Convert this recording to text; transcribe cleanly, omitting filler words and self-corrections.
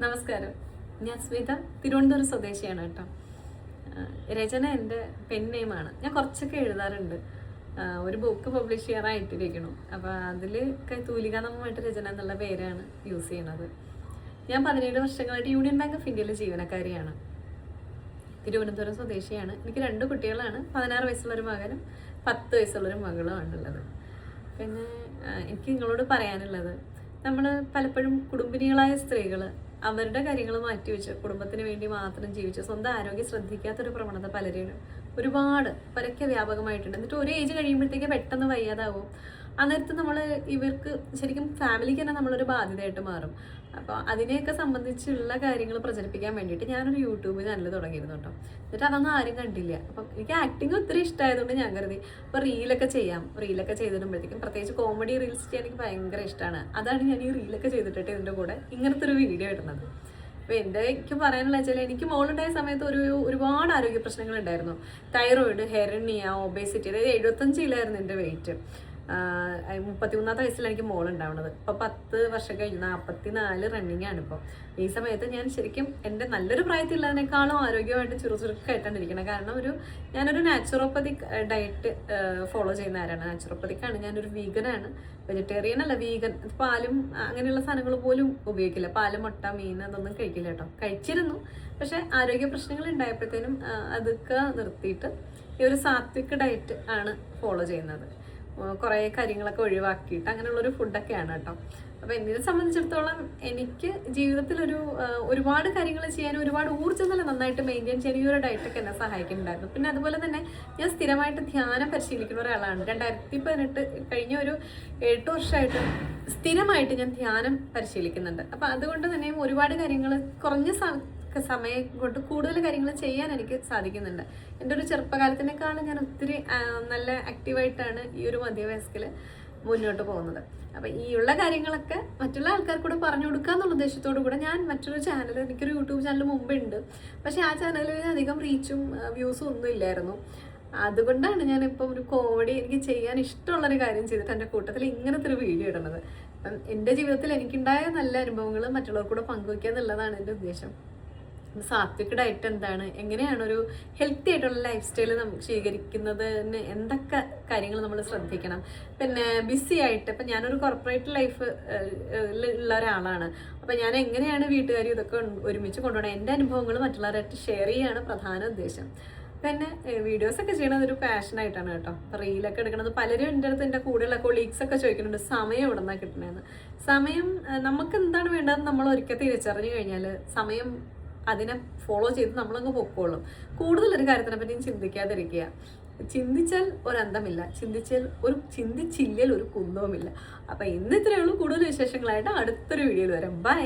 നമസ്കാരം, ഞാൻ സ്മിത, തിരുവനന്തപുരം സ്വദേശിയാണ് കേട്ടോ. രചന എൻ്റെ പെൻ നെയിമാണ്. ഞാൻ കുറച്ചൊക്കെ എഴുതാറുണ്ട്. ഒരു ബുക്ക് പബ്ലിഷ് ചെയ്യാറായിട്ടിരിക്കണം. അപ്പോൾ അതിൽ തൂലികാനാമമായിട്ട് രചന എന്നുള്ള പേരാണ് യൂസ് ചെയ്യണത്. ഞാൻ 17 വർഷങ്ങളായിട്ട് യൂണിയൻ ബാങ്ക് ഓഫ് ഇന്ത്യയിലെ ജീവനക്കാരിയാണ്. തിരുവനന്തപുരം സ്വദേശിയാണ്. എനിക്ക് 2 കുട്ടികളാണ്. 16 വയസ്സുള്ളൊരു മകനും 10 വയസ്സുള്ളൊരു മകളുമാണുള്ളത്. പിന്നെ എനിക്ക് നിങ്ങളോട് പറയാനുള്ളത്, നമ്മൾ പലപ്പോഴും കുടുംബിനികളായ സ്ത്രീകൾ അവരുടെ കാര്യങ്ങൾ മാറ്റിവെച്ച് കുടുംബത്തിന് വേണ്ടി മാത്രം ജീവിച്ച് സ്വന്തം ആരോഗ്യം ശ്രദ്ധിക്കാത്തൊരു പ്രവണത പലരും ഒരുപാട് പരക്കെ വ്യാപകമായിട്ടുണ്ട്. എന്നിട്ട് ഒരു ഏജ് കഴിയുമ്പോഴത്തേക്ക് പെട്ടെന്ന് വയ്യാതാവും. അന്നേരത്ത് നമ്മൾ ഇവർക്ക് ശരിക്കും ഫാമിലിക്ക് തന്നെ നമ്മളൊരു ബാധ്യതയായിട്ട് മാറും. അപ്പോൾ അതിനെയൊക്കെ സംബന്ധിച്ചുള്ള കാര്യങ്ങൾ പ്രചരിപ്പിക്കാൻ വേണ്ടിയിട്ട് ഞാനൊരു യൂട്യൂബ് ചാനൽ തുടങ്ങിയിരുന്നു കേട്ടോ. എന്നിട്ട് അതൊന്നും ആരും കണ്ടില്ല. അപ്പം എനിക്ക് ആക്ടിങ് ഒത്തിരി ഇഷ്ടമായതുകൊണ്ട് ഞാൻ കരുതി അപ്പോൾ റീലൊക്കെ ചെയ്യാം. റീലൊക്കെ ചെയ്തിടുമ്പോഴത്തേക്കും പ്രത്യേകിച്ച് കോമഡി റീൽസ് ചെയ്യാൻ എനിക്ക് ഭയങ്കര ഇഷ്ടമാണ്. അതാണ് ഞാൻ ഈ റീലൊക്കെ ചെയ്തിട്ട് ഇതിൻ്റെ കൂടെ ഇങ്ങനത്തെ ഒരു വീഡിയോ ഇടുന്നത്. അപ്പോൾ എനിക്ക് പറയാനുള്ള വെച്ചാൽ, എനിക്ക് മോളുണ്ടായ സമയത്ത് ഒരുപാട് ആരോഗ്യ പ്രശ്നങ്ങൾ ഉണ്ടായിരുന്നു. Thyroid, hernia, obesity. അതായത് 75 കിലോയായിരുന്നു എൻ്റെ വെയിറ്റ്. 33ാമത്തെ വയസ്സിലാണ് എനിക്ക് മോളുണ്ടാവുന്നത്. ഇപ്പോൾ 10 വർഷം കഴിഞ്ഞ് 44 റണ്ണിങ് ആണ്. ഇപ്പോൾ ഈ സമയത്ത് ഞാൻ ശരിക്കും എൻ്റെ നല്ലൊരു പ്രായത്തിലുള്ളതിനേക്കാളും ആരോഗ്യമായിട്ട് ചുറുചുറുക്കായിട്ടാണ് ഇരിക്കുന്നത്. കാരണം ഞാനൊരു നാച്ചുറോപ്പതിക് ഡയറ്റ് ഫോളോ ചെയ്യുന്ന ആരാണ്. നാച്ചുറോപ്പതിക്കാണ്. ഞാനൊരു വീഗനാണ്. വെജിറ്റേറിയൻ അല്ല, വീഗൻ. പാലും അങ്ങനെയുള്ള സാധനങ്ങൾ പോലും ഉപയോഗിക്കില്ല. പാല്, മുട്ട, മീൻ അതൊന്നും കഴിക്കില്ല കേട്ടോ. കഴിച്ചിരുന്നു, പക്ഷെ ആരോഗ്യ പ്രശ്നങ്ങൾ ഉണ്ടായപ്പോഴത്തേനും അതൊക്കെ നിർത്തിയിട്ട് ഈ ഒരു സാത്വിക് ഡയറ്റ് ആണ് ഫോളോ ചെയ്യുന്നത്. കുറേ കാര്യങ്ങളൊക്കെ ഒഴിവാക്കിയിട്ട് അങ്ങനെയുള്ളൊരു ഫുഡൊക്കെയാണ് കേട്ടോ. അപ്പോൾ എന്നെ സംബന്ധിച്ചിടത്തോളം എനിക്ക് ജീവിതത്തിൽ ഒരുപാട് കാര്യങ്ങൾ ചെയ്യാൻ, ഒരുപാട് ഊർജ്ജം നല്ല നന്നായിട്ട് മെയിൻറ്റെയിൻ ചെയ്യാൻ ഈ ഒരു ഡയറ്റൊക്കെ എന്നെ സഹായിക്കുന്നുണ്ടായിരുന്നു. പിന്നെ അതുപോലെ തന്നെ ഞാൻ സ്ഥിരമായിട്ട് ധ്യാനം പരിശീലിക്കുന്ന ഒരാളാണ്. 2018 കഴിഞ്ഞ ഒരു 8 വർഷമായിട്ട് സ്ഥിരമായിട്ട് ഞാൻ ധ്യാനം പരിശീലിക്കുന്നുണ്ട്. അപ്പോൾ അതുകൊണ്ട് തന്നെ ഒരുപാട് കാര്യങ്ങൾ കുറഞ്ഞ സമയം കൊണ്ട് കൂടുതൽ കാര്യങ്ങൾ ചെയ്യാൻ എനിക്ക് സാധിക്കുന്നുണ്ട്. എൻ്റെ ഒരു ചെറുപ്പകാലത്തിനേക്കാളും ഞാൻ ഒത്തിരി നല്ല ആക്റ്റീവായിട്ടാണ് ഈ ഒരു മധ്യവയസ്കിൽ മുന്നോട്ട് പോകുന്നത്. അപ്പം ഈ ഉള്ള കാര്യങ്ങളൊക്കെ മറ്റുള്ള ആൾക്കാർക്ക് കൂടെ പറഞ്ഞു കൊടുക്കുക എന്നുള്ള ഉദ്ദേശത്തോടു കൂടെ ഞാൻ മറ്റൊരു ചാനൽ, എനിക്കൊരു യൂട്യൂബ് ചാനൽ മുമ്പുണ്ട്, പക്ഷേ ആ ചാനലിൽ അധികം റീച്ചും വ്യൂസും ഒന്നും ഇല്ലായിരുന്നു. അതുകൊണ്ടാണ് ഞാനിപ്പം ഒരു കോമഡി എനിക്ക് ചെയ്യാൻ ഇഷ്ടമുള്ളൊരു കാര്യം ചെയ്തിട്ട് എൻ്റെ കൂട്ടത്തിൽ ഇങ്ങനത്തെ ഒരു വീഡിയോ ഇടുന്നത്. അപ്പം എൻ്റെ ജീവിതത്തിൽ എനിക്കുണ്ടായ നല്ല അനുഭവങ്ങൾ മറ്റുള്ളവർ കൂടെ പങ്കുവയ്ക്കുക എന്നുള്ളതാണ് എൻ്റെ ഉദ്ദേശം. സാത്വിക് ഡയറ്റ് എന്താണ്, എങ്ങനെയാണ് ഒരു ഹെൽത്തി ആയിട്ടുള്ള ലൈഫ് സ്റ്റൈൽ നമുക്ക് സ്വീകരിക്കുന്നതിന് എന്തൊക്കെ കാര്യങ്ങൾ നമ്മൾ ശ്രദ്ധിക്കണം. പിന്നെ ബിസി ആയിട്ട് ഇപ്പം ഞാനൊരു കോർപ്പറേറ്റ് ലൈഫ് ഉള്ള ഒരാളാണ്. അപ്പം ഞാൻ എങ്ങനെയാണ് വീട്ടുകാരും ഇതൊക്കെ ഒരുമിച്ച് കൊണ്ടുപോകണം, എൻ്റെ അനുഭവങ്ങൾ മറ്റുള്ളവരായിട്ട് ഷെയർ ചെയ്യുകയാണ് പ്രധാന ഉദ്ദേശം. പിന്നെ വീഡിയോസൊക്കെ ചെയ്യണത് ഒരു പാഷനായിട്ടാണ് കേട്ടോ. റീലൊക്കെ എടുക്കണത് പലരും എൻ്റെ അടുത്ത്, എൻ്റെ കൂടെയുള്ള കൊളീഗ്സൊക്കെ ചോദിക്കുന്നുണ്ട് സമയം എവിടെ നിന്നാണ് കിട്ടണതെന്ന്. സമയം നമുക്ക് എന്താണ് വേണ്ടതെന്ന് നമ്മൾ ഒരിക്കൽ തിരിച്ചറിഞ്ഞു കഴിഞ്ഞാൽ സമയം അതിനെ ഫോളോ ചെയ്ത് നമ്മളങ്ങ് പൊക്കോളും. കൂടുതലൊരു കാര്യത്തിനെ പറ്റിയും ചിന്തിക്കാതിരിക്കുക. ചിന്തിച്ചാൽ ഒരന്തമില്ല, ചിന്തിച്ചില്ലെങ്കിൽ ഒരു കുന്തവുമില്ല. അപ്പം ഇന്ന് ഇത്രയേ ഉള്ളൂ. കൂടുതൽ വിശേഷങ്ങളായിട്ട് അടുത്തൊരു വീഡിയോയിൽ വരാം. ബൈ.